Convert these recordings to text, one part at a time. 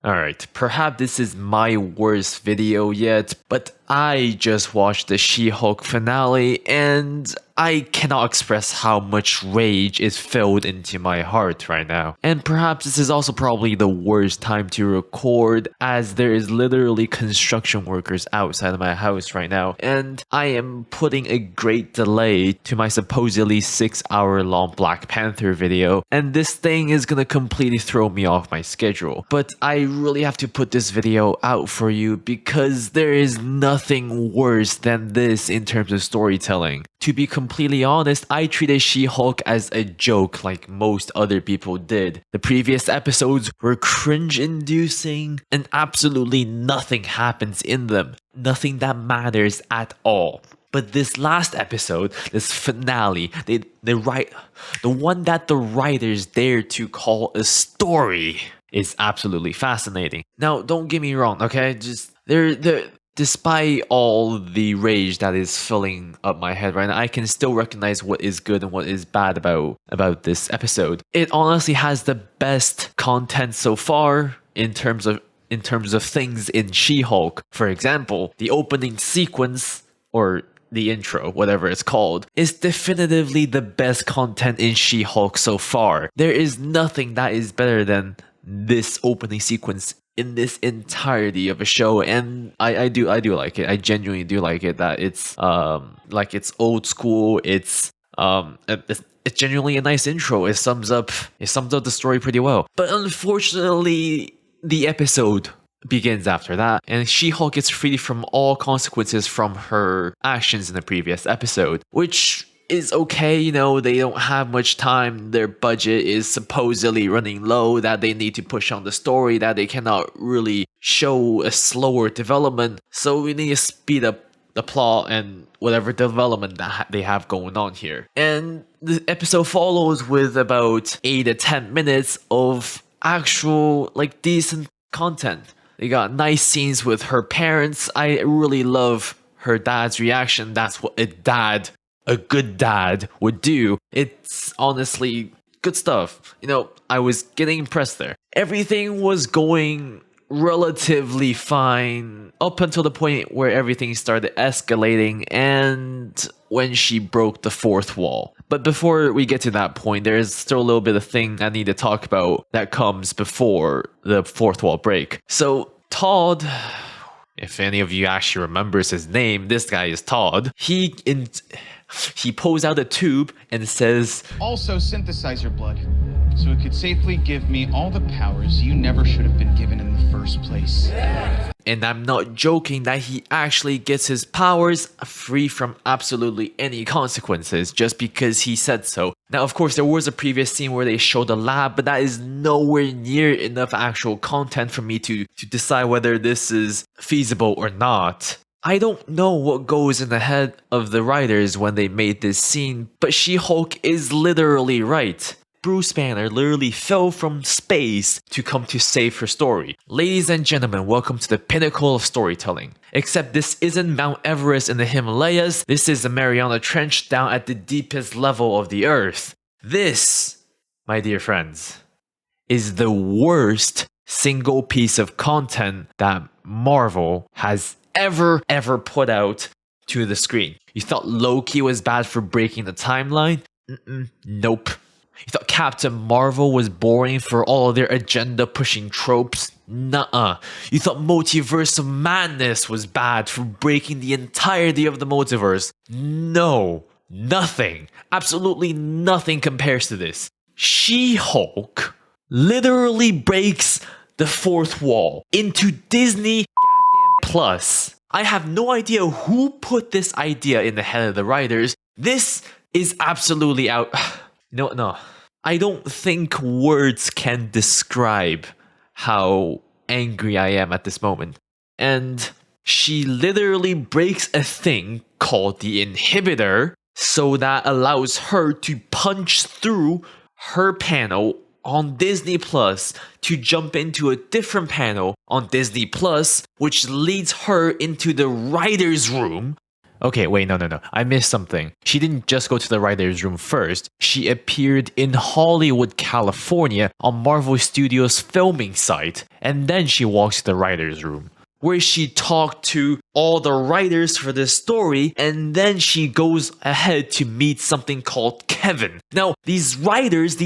Alright, perhaps this is my worst video yet, but I just watched the She-Hulk finale and I cannot express how much rage is filled into my heart right now. And perhaps this is also probably the worst time to record, as there is literally construction workers outside of my house right now, and I am putting a great delay to my supposedly 6-hour long Black Panther video, and this thing is gonna completely throw me off my schedule. But I really have to put this video out for you because there is nothing worse than this in terms of storytelling. To be completely honest, I treated She-Hulk as a joke like most other people did. The previous episodes were cringe-inducing and absolutely nothing happens in them. Nothing that matters at all. But this last episode, this finale, the one that the writers dared to call a story, is absolutely fascinating. Now, don't get me wrong, okay? Just despite all the rage that is filling up my head right now, I can still recognize what is good and what is bad about this episode. It honestly has the best content so far in terms of things in She-Hulk. For example, the opening sequence, or the intro, whatever it's called, is definitively the best content in She-Hulk so far. There is nothing that is better than this opening sequence in this entirety of a show, and I do like it. I genuinely do like it. That it's old school. It's genuinely a nice intro. It sums up the story pretty well. But unfortunately, the episode begins after that, and She-Hulk gets freed from all consequences from her actions in the previous episode, which is okay. You know, they don't have much time, their budget is supposedly running low, that they need to push on the story, that they cannot really show a slower development, so we need to speed up the plot and whatever development that they have going on here. And the episode follows with about 8 to 10 minutes of actual, like, decent content. They got nice scenes with her parents. I really love her dad's reaction. That's what a good dad would do. It's honestly good stuff. You know, I was getting impressed there. Everything was going relatively fine up until the point where everything started escalating and when she broke the fourth wall. But before we get to that point, there is still a little bit of thing I need to talk about that comes before the fourth wall break. So Todd, if any of you actually remembers his name, this guy is Todd. He pulls out a tube and says, "Also synthesize your blood, so it could safely give me all the powers you never should have been given in the first place." And I'm not joking, that he actually gets his powers free from absolutely any consequences just because he said so. Now, of course, there was a previous scene where they showed the lab, but that is nowhere near enough actual content for me to decide whether this is feasible or not. I don't know what goes in the head of the writers when they made this scene, but She-Hulk is literally right. Bruce Banner literally fell from space to come to save her story. Ladies and gentlemen, welcome to the pinnacle of storytelling. Except this isn't Mount Everest in the Himalayas, this is the Mariana Trench down at the deepest level of the earth. This, my dear friends, is the worst single piece of content that Marvel has ever put out to the screen. You thought Loki was bad for breaking the timeline? Nope. You thought Captain Marvel was boring for all of their agenda-pushing tropes? Nuh-uh. You thought Multiverse of Madness was bad for breaking the entirety of the multiverse? No. Nothing. Absolutely nothing compares to this. She-Hulk literally breaks the fourth wall into Disney Plus. I have no idea who put this idea in the head of the writers. This is absolutely out. No. I don't think words can describe how angry I am at this moment. And she literally breaks a thing called the inhibitor, so that allows her to punch through her panel on Disney Plus to jump into a different panel on Disney Plus, which leads her into the writer's room, Okay, wait, no. I missed something. She didn't just go to the writer's room first. She appeared in Hollywood, California on Marvel Studios' filming site, and then she walks to the writer's room, where she talked to all the writers for this story, and then she goes ahead to meet something called Kevin. Now, these writers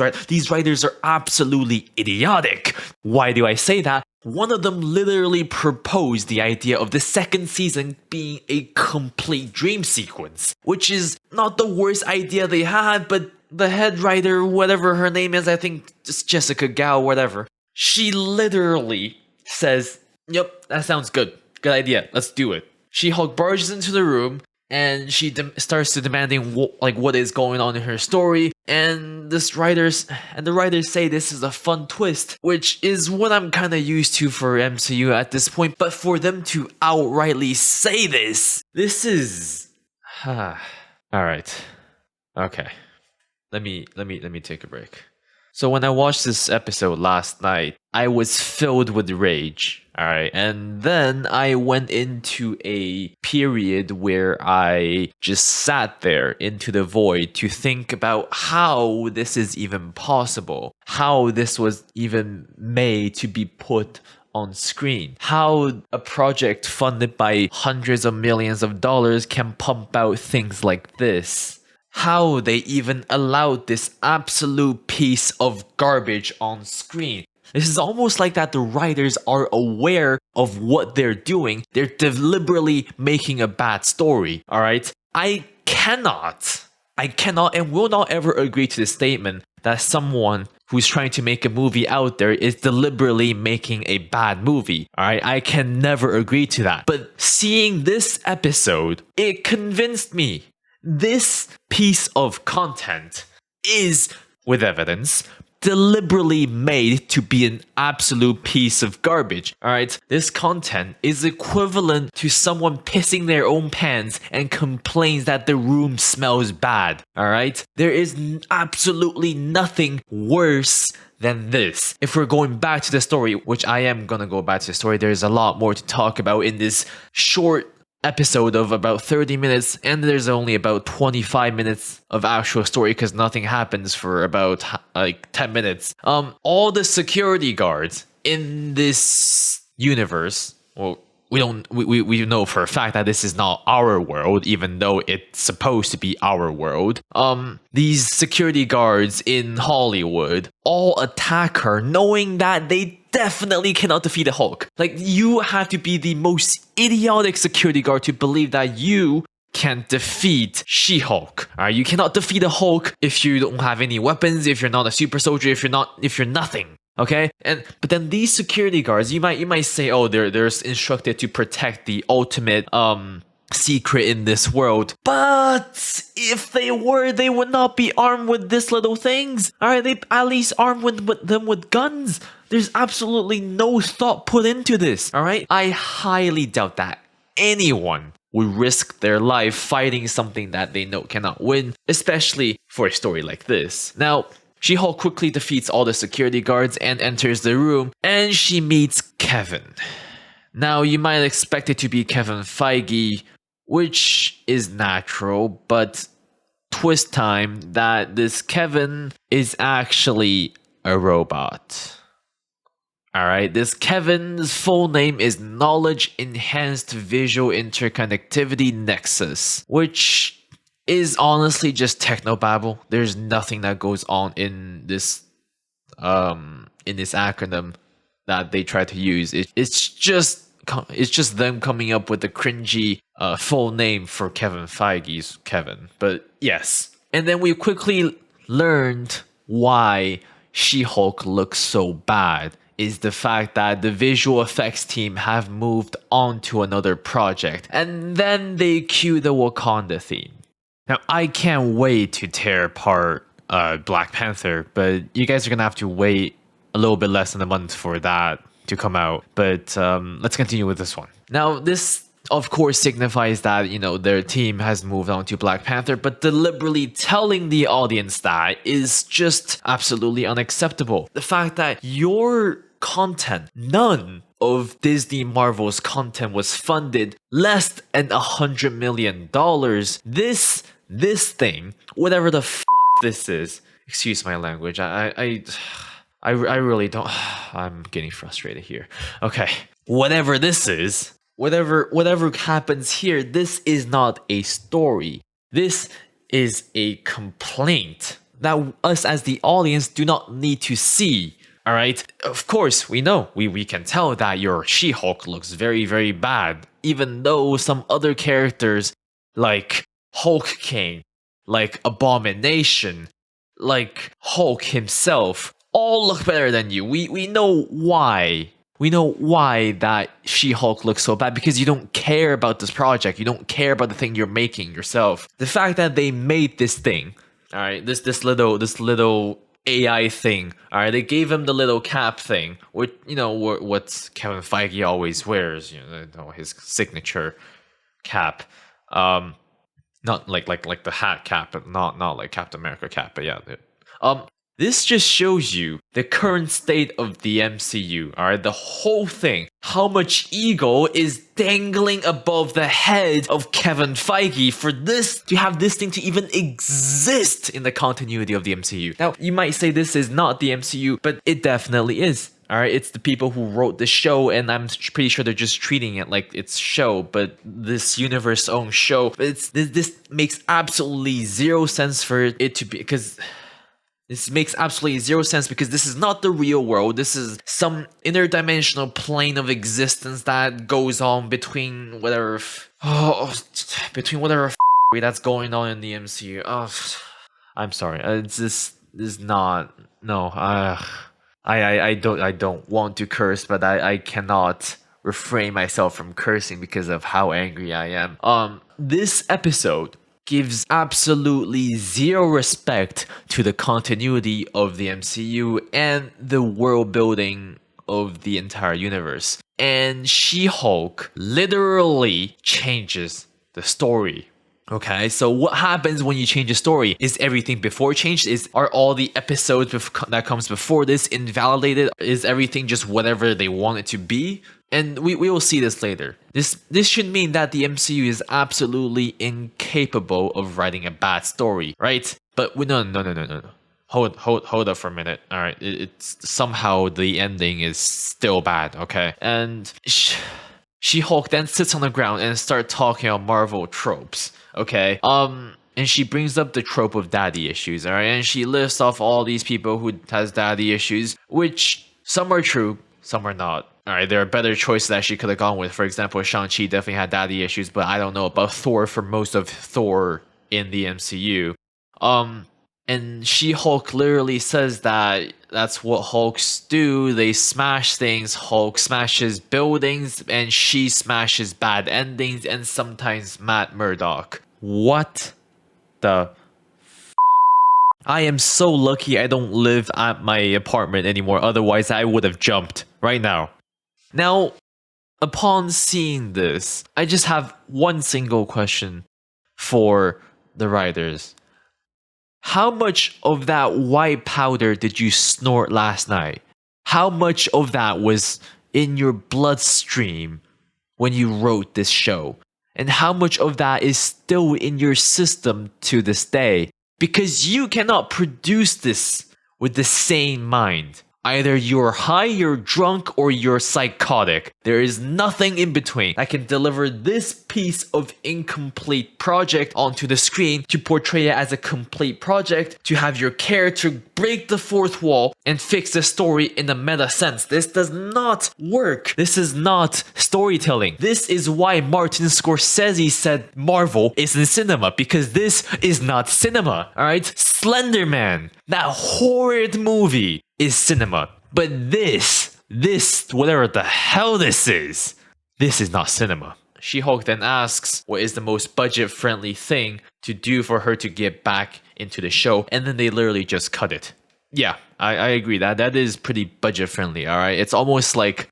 are absolutely idiotic. Why do I say that? One of them literally proposed the idea of the second season being a complete dream sequence, which is not the worst idea they had, but the head writer, whatever her name is, I think just Jessica Gao, whatever, she literally says, "Yep, that sounds good. Good idea. Let's do it." She-Hulk barges into the room and she starts to demanding what is going on in her story. And the writers say this is a fun twist, which is what I'm kind of used to for MCU at this point. But for them to outrightly say this is, all right, okay. Let me take a break. So when I watched this episode last night, I was filled with rage, alright? And then I went into a period where I just sat there into the void to think about how this is even possible, how this was even made to be put on screen, how a project funded by hundreds of millions of dollars can pump out things like this. How they even allowed this absolute piece of garbage on screen. This is almost like that the writers are aware of what they're doing. They're deliberately making a bad story, alright? I cannot and will not ever agree to the statement that someone who's trying to make a movie out there is deliberately making a bad movie, alright? I can never agree to that. But seeing this episode, it convinced me. This piece of content is, with evidence, deliberately made to be an absolute piece of garbage, alright? This content is equivalent to someone pissing their own pants and complains that the room smells bad, alright? There is absolutely nothing worse than this. If we're going back to the story, which I am gonna go back to the story, there's a lot more to talk about in this short episode of about 30 minutes, and there's only about 25 minutes of actual story because nothing happens for about 10 minutes. All the security guards in this universe, well, we know for a fact that this is not our world, even though it's supposed to be our world. These security guards in Hollywood all attack her knowing that they definitely cannot defeat the Hulk. Like, you have to be the most idiotic security guard to believe that you can defeat She-Hulk. Alright, you cannot defeat the Hulk if you don't have any weapons, if you're not a super soldier, if you're nothing. Okay? But then these security guards, you might say, oh, they're instructed to protect the ultimate secret in this world. But if they were, they would not be armed with this little things. Alright, they at least armed them with guns. There's absolutely no thought put into this. Alright? I highly doubt that anyone would risk their life fighting something that they know cannot win, especially for a story like this. Now, She-Hulk quickly defeats all the security guards and enters the room, and she meets Kevin. Now, you might expect it to be Kevin Feige, which is natural, but twist time that this Kevin is actually a robot. Alright, this Kevin's full name is Knowledge Enhanced Visual Interconnectivity Nexus, which is honestly just technobabble. There's nothing that goes on in this acronym that they try to use. It's just them coming up with the cringy full name for Kevin Feige's Kevin. But yes. And then we quickly learned why She-Hulk looks so bad is the fact that the visual effects team have moved on to another project. And then they cue the Wakanda theme. Now, I can't wait to tear apart Black Panther, but you guys are going to have to wait a little bit less than a month for that to come out. But let's continue with this one. Now, this, of course, signifies that, their team has moved on to Black Panther, but deliberately telling the audience that is just absolutely unacceptable. The fact that your content, none of Disney Marvel's content was funded less than $100 million. This thing, whatever the this is, excuse my language, I really don't, I'm getting frustrated here. Okay, whatever this is, whatever happens here, this is not a story. This is a complaint that us as the audience do not need to see. All right. Of course, we know we can tell that your She-Hulk looks very, very bad, even though some other characters like Hulk King, like Abomination, like Hulk himself, all look better than you. We know why. We know why that She-Hulk looks so bad, because you don't care about this project. You don't care about the thing you're making yourself. The fact that they made this thing, all right, this little AI thing, all right, they gave him the little cap thing, which, you know, what Kevin Feige always wears, you know, his signature cap, not like the hat cap, but not like Captain America cap, but yeah, this just shows you the current state of the MCU, alright? The whole thing. How much ego is dangling above the head of Kevin Feige for this to have this thing to even exist in the continuity of the MCU. Now, you might say this is not the MCU, but it definitely is. Alright, it's the people who wrote the show, and I'm pretty sure they're just treating it like it's show, but this universe own show. But this makes absolutely zero sense for it to be, because this makes absolutely zero sense, because this is not the real world. This is some interdimensional plane of existence that goes on between whatever that's going on in the MCU. I'm sorry. This is not. No. I don't want to curse, but I cannot refrain myself from cursing because of how angry I am. This episode gives absolutely zero respect to the continuity of the MCU and the world building of the entire universe. And She-Hulk literally changes the story. Okay, so what happens when you change a story? Is everything before changed? Are all the episodes that comes before this invalidated? Is everything just whatever they want it to be? And we will see this later. This should mean that the MCU is absolutely incapable of writing a bad story, right? But no. Hold up for a minute. All right, it's somehow the ending is still bad. Okay, and She-Hulk then sits on the ground and starts talking about Marvel tropes. Okay, and she brings up the trope of daddy issues. All right, and she lists off all these people who has daddy issues, which some are true, some are not. Alright, there are better choices that she could have gone with. For example, Shang-Chi definitely had daddy issues, but I don't know about Thor for most of Thor in the MCU. And She-Hulk literally says that that's what Hulks do. They smash things. Hulk smashes buildings, and she smashes bad endings, and sometimes Matt Murdock. What the I am so lucky I don't live at my apartment anymore. Otherwise, I would have jumped right now. Now, upon seeing this, I just have one single question for the writers. How much of that white powder did you snort last night? How much of that was in your bloodstream when you wrote this show? And how much of that is still in your system to this day? Because you cannot produce this with the sane mind. Either you're high, you're drunk, or you're psychotic. There is nothing in between that can deliver this piece of incomplete project onto the screen to portray it as a complete project, to have your character break the fourth wall and fix the story in a meta sense. This does not work. This is not storytelling. This is why Martin Scorsese said Marvel isn't cinema, because this is not cinema. Alright? Slender Man, that horrid movie, is cinema. But this, whatever the hell this is not cinema. She-Hulk then asks what is the most budget-friendly thing to do for her to get back into the show, and then they literally just cut it. Yeah, I agree that is pretty budget-friendly, alright? It's almost like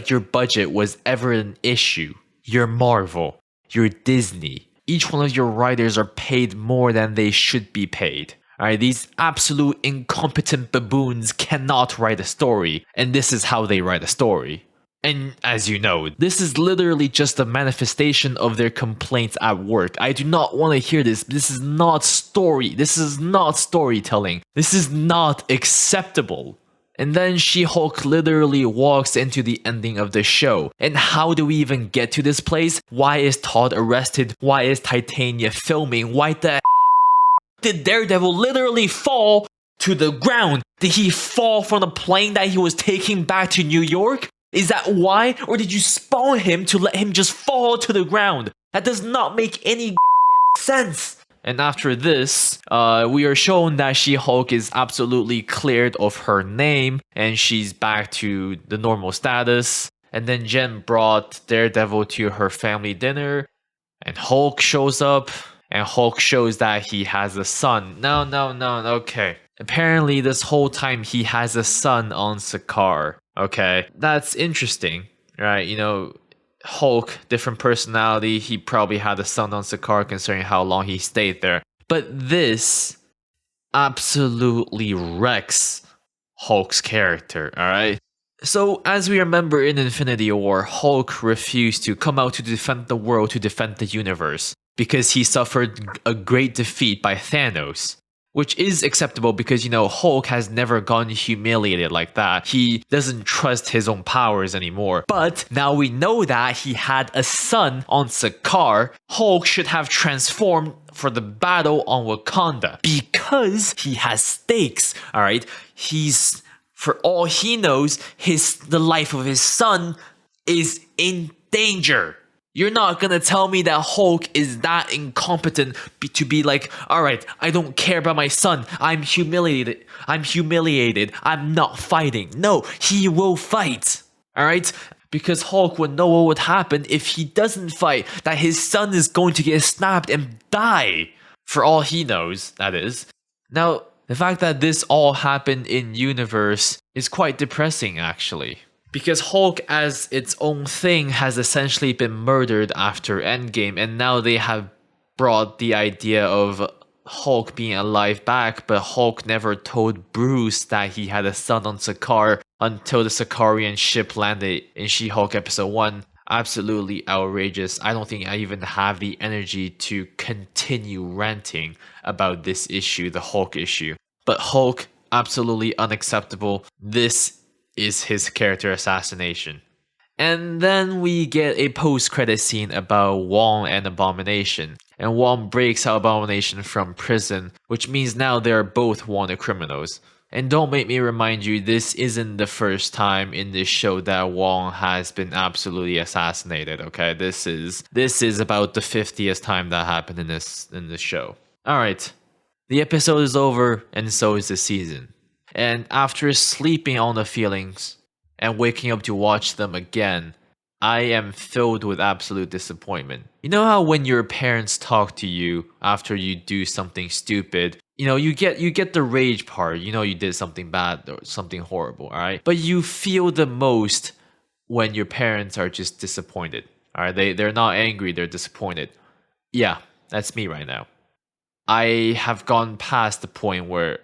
your budget was ever an issue. You're Marvel. You're Disney. Each one of your writers are paid more than they should be paid. Alright, these absolute incompetent baboons cannot write a story, and this is how they write a story. And as you know, this is literally just a manifestation of their complaints at work. I do not want to hear this. This is not story. This is not storytelling. This is not acceptable. And then She-Hulk literally walks into the ending of the show. And how do we even get to this place? Why is Todd arrested? Why is Titania filming? Why the did Daredevil literally fall to the ground? Did he fall from the plane that he was taking back to New York? Is that why? Or did you spawn him to let him just fall to the ground? That does not make any sense. And after this, we are shown that She-Hulk is absolutely cleared of her name and she's back to the normal status. And then Jen brought Daredevil to her family dinner and Hulk shows up and Hulk shows that he has a son. No, okay. Apparently this whole time he has a son on Sakaar. Okay, that's interesting, right? You know, Hulk, different personality. He probably had a son on Sakaar considering how long he stayed there. But this absolutely wrecks Hulk's character, alright? So, as we remember in Infinity War, Hulk refused to come out to defend the world, to defend the universe, because he suffered a great defeat by Thanos. Which is acceptable because, you know, Hulk has never gone humiliated like that. He doesn't trust his own powers anymore. But now we know that he had a son on Sakaar. Hulk should have transformed for the battle on Wakanda because he has stakes, alright? He's, for all he knows, the life of his son is in danger. You're not gonna tell me that Hulk is that incompetent to be like, alright, I don't care about my son. I'm humiliated. I'm not fighting. No, he will fight. Alright? Because Hulk would know what would happen if he doesn't fight. That his son is going to get snapped and die. For all he knows, that is. Now, the fact that this all happened in universe is quite depressing, actually. Because Hulk as its own thing has essentially been murdered after Endgame, and now they have brought the idea of Hulk being alive back, but Hulk never told Bruce that he had a son on Sakaar until the Sakaarian ship landed in She-Hulk episode 1. Absolutely outrageous. I don't think I even have the energy to continue ranting about this issue, the Hulk issue. But Hulk, absolutely unacceptable. This is his character assassination. And then we get a post-credit scene about Wong and Abomination. And Wong breaks out Abomination from prison, which means now they are both wanted criminals. And don't make me remind you, this isn't the first time in this show that Wong has been absolutely assassinated, okay? This is about the 50th time that happened in this show. Alright, the episode is over, and so is the season. And after sleeping on the feelings and waking up to watch them again, I am filled with absolute disappointment. You know how when your parents talk to you after you do something stupid, you know, you get the rage part, you know you did something bad or something horrible, alright? But you feel the most when your parents are just disappointed. Alright, they're not angry, they're disappointed. Yeah, that's me right now. I have gone past the point where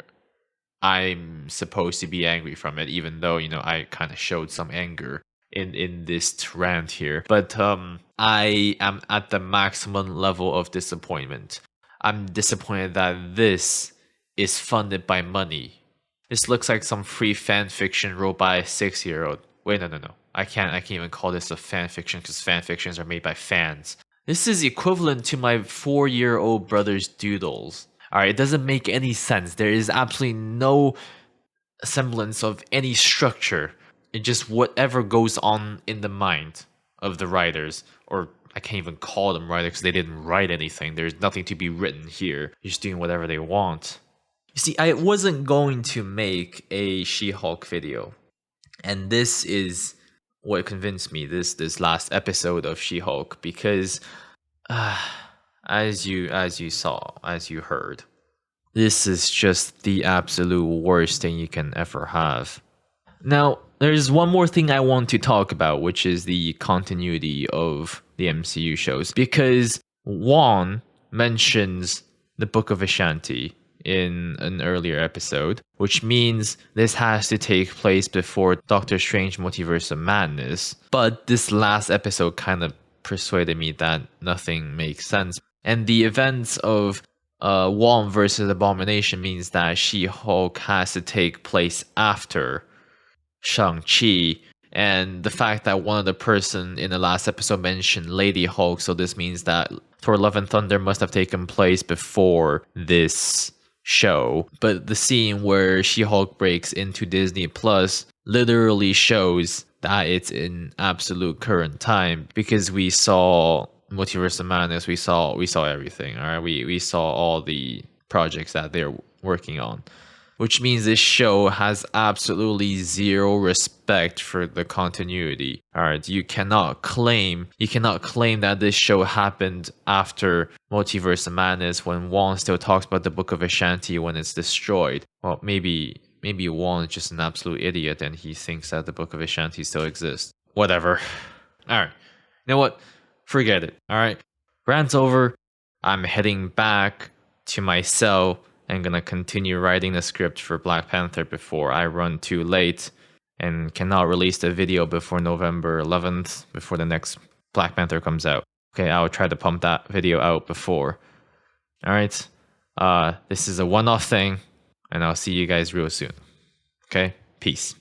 I'm supposed to be angry from it, even though, you know, I kind of showed some anger in this rant here. But I am at the maximum level of disappointment. I'm disappointed that this is funded by money. This looks like some free fan fiction wrote by a 6-year-old. Wait, no. I can't even call this a fan fiction because fan fictions are made by fans. This is equivalent to my 4-year-old brother's doodles. Alright, it doesn't make any sense. There is absolutely no semblance of any structure. It's just whatever goes on in the mind of the writers. Or I can't even call them writers because they didn't write anything. There's nothing to be written here. They're just doing whatever they want. You see, I wasn't going to make a She-Hulk video. And this is what convinced me, this last episode of She-Hulk. Because as you saw, as you heard, this is just the absolute worst thing you can ever have. Now, there's one more thing I want to talk about, which is the continuity of the MCU shows. Because Juan mentions the Book of Ashanti, in an earlier episode, which means this has to take place before Doctor Strange Multiverse of Madness. But this last episode kind of persuaded me that nothing makes sense. And the events of Wong versus Abomination means that She-Hulk has to take place after Shang-Chi. And the fact that one of the person in the last episode mentioned Lady Hulk, so this means that Thor Love and Thunder must have taken place before this show. But the scene where She-Hulk breaks into Disney Plus literally shows that it's in absolute current time, because we saw Multiverse of Madness, we saw everything. All right, we saw all the projects that they're working on, which means this show has absolutely zero respect for the continuity. All right, you cannot claim that this show happened after Multiverse of Madness when Wong still talks about the Book of Ashanti when it's destroyed. Well, maybe Wong is just an absolute idiot and he thinks that the Book of Ashanti still exists. Whatever. All right, you know what? Forget it. All right, rant's over. I'm heading back to my cell and gonna continue writing the script for Black Panther before I run too late and cannot release the video before November 11th, before the next Black Panther comes out. Okay, I'll try to pump that video out before. All right, this is a one-off thing, and I'll see you guys real soon. Okay, peace.